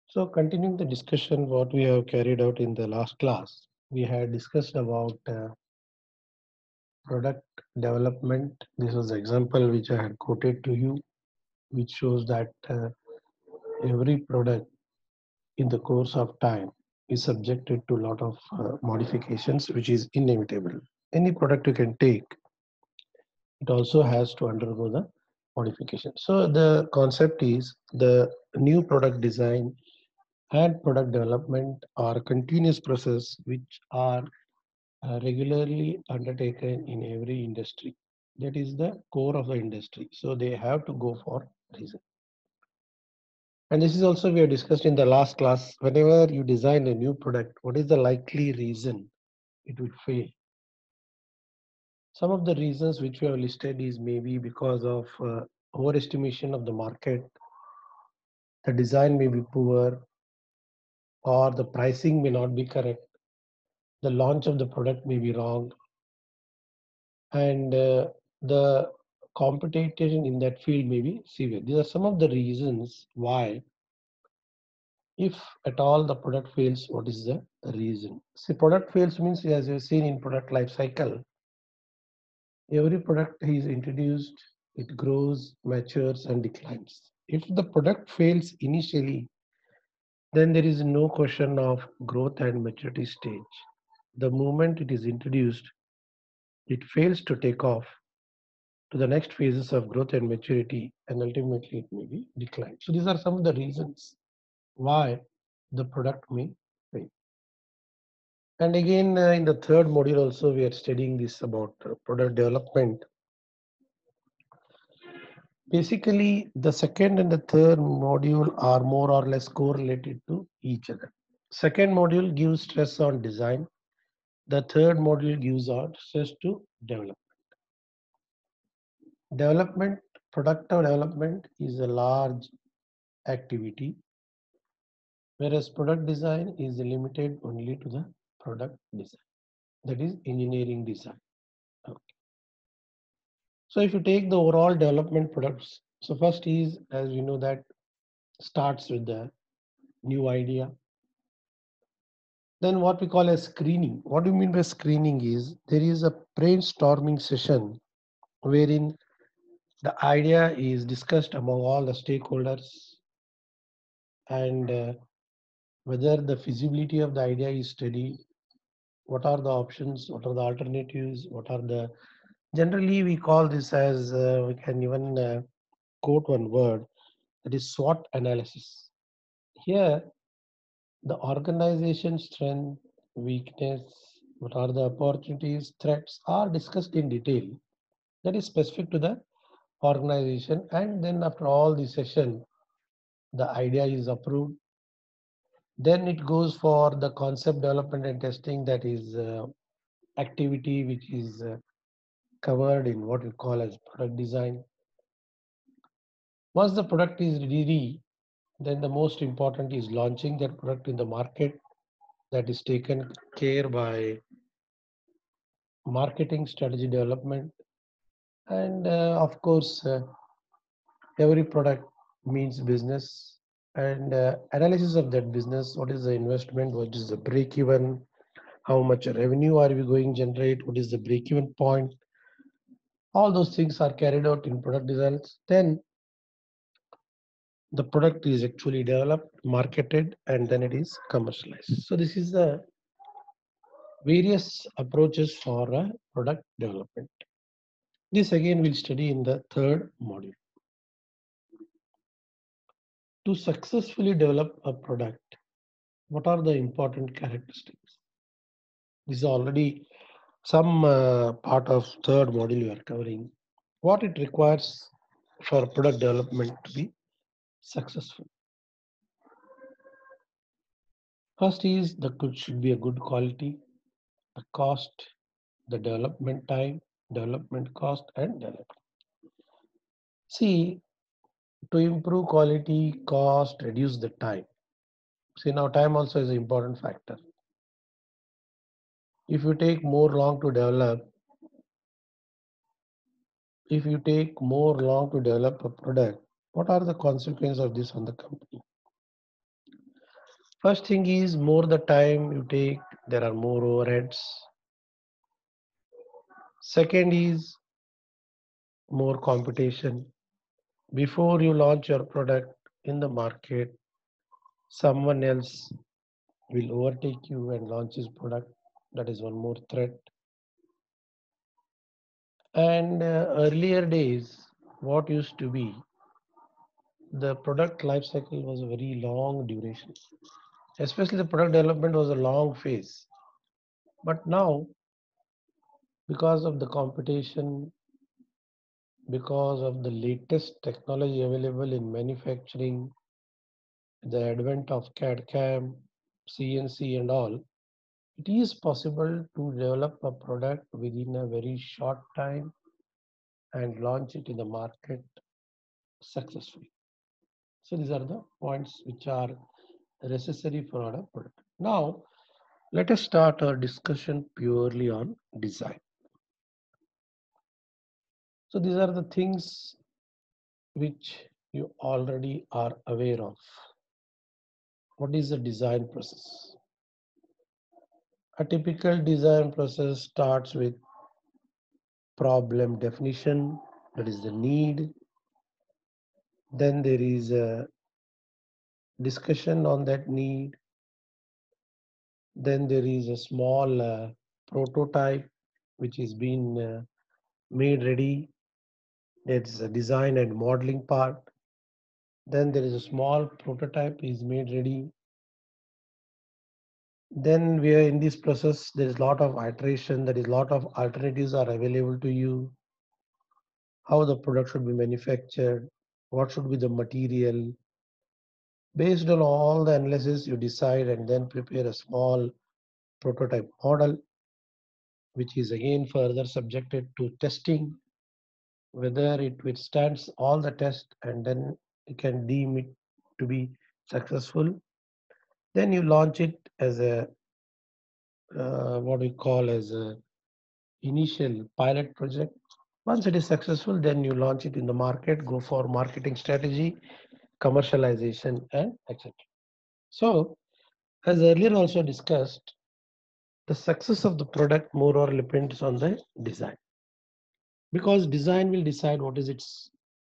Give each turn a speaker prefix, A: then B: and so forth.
A: So continuing the discussion what we have carried out in the last class, we had discussed about product development. This was the example which I had quoted to you, which shows that every product in the course of time is subjected to a lot of modifications, which is inevitable. Any product you can take, it also has to undergo the modification. So the concept is the new product design and product development are a continuous process which are regularly undertaken in every industry. That is the core of the industry. So they have to go for reason. And this is also we have discussed in the last class. Whenever you design a new product, what is the likely reason it will fail? Some of the reasons which we have listed is maybe because of overestimation of the market, the design may be poor, or the pricing may not be correct, the launch of the product may be wrong, and the competition in that field may be severe. These are some of the reasons why, if at all the product fails, what is the reason? See, product fails means, as you've seen in product life cycle, every product is introduced, it grows, matures, and declines. If the product fails initially, then there is no question of growth and maturity stage. The moment it is introduced, it fails to take off to the next phases of growth and maturity, and ultimately it may be declined. So these are some of the reasons why the product may fail. And again, in the third module also, we are studying this about product development. Basically, the second and the third module are more or less correlated to each other. Second module gives stress on design. The third module gives out stress to develop. Development, product development is a large activity, whereas product design is limited only to the product design, that is engineering design. Okay. So if you take the overall development products, so first is, as we know, that starts with the new idea. Then what we call as screening. What do you mean by screening is there is a brainstorming session wherein the idea is discussed among all the stakeholders, and whether the feasibility of the idea is studied, what are the options, what are the alternatives, what are the, generally we call this as we can even quote one word, that is SWOT analysis. Here the organization strength, weakness, what are the opportunities, threats are discussed in detail, that is specific to the organization, and then after all the session the idea is approved. Then it goes for the concept development and testing, that is activity which is covered in what we call as product design. Once the product is ready, then the most important is launching that product in the market. That is taken care by marketing strategy development. And of course, every product means business, and analysis of that business. What is the investment? What is the break even? How much revenue are we going to generate? What is the break even point? All those things are carried out in product designs. Then the product is actually developed, marketed, and then it is commercialized. So this is the various approaches for product development. This again we'll study in the third module. To successfully develop a product, what are the important characteristics? This is already some part of third module we are covering. What it requires for product development to be successful. First is the good should be a good quality, the cost, the development time, development cost, and development. See, to improve quality, cost, reduce the time. See, now time also is an important factor. If you take more long to develop, if you take more long to develop a product, what are the consequences of this on the company? First thing is more the time you take, there are more overheads. Second is more competition. Before you launch your product in the market, someone else will overtake you and launch his product. That is one more threat. And earlier days, what used to be the product life cycle was a very long duration, especially the product development was a long phase. But now, because of the competition, because of the latest technology available in manufacturing, the advent of CAD CAM, CNC, and all, it is possible to develop a product within a very short time and launch it in the market successfully. So these are the points which are necessary for our product. Now, let us start our discussion purely on design. So these are the things which you already are aware of. What is the design process? A typical design process starts with problem definition, that is the need. Then there is a discussion on that need. Then there is a small prototype which is being made ready. That's a design and modeling part. Then there is a small prototype is made ready. Then we are in this process, there is a lot of iteration, there is a lot of alternatives are available to you, how the product should be manufactured, what should be the material. Based on all the analysis, you decide and then prepare a small prototype model, which is again further subjected to testing, whether it withstands all the tests and then you can deem it to be successful. Then you launch it as a what we call as a initial pilot project. Once it is successful, then you launch it in the market, go for marketing strategy, commercialization, and etc. So, as earlier also discussed, the success of the product more or less depends on the design, because design will decide what is its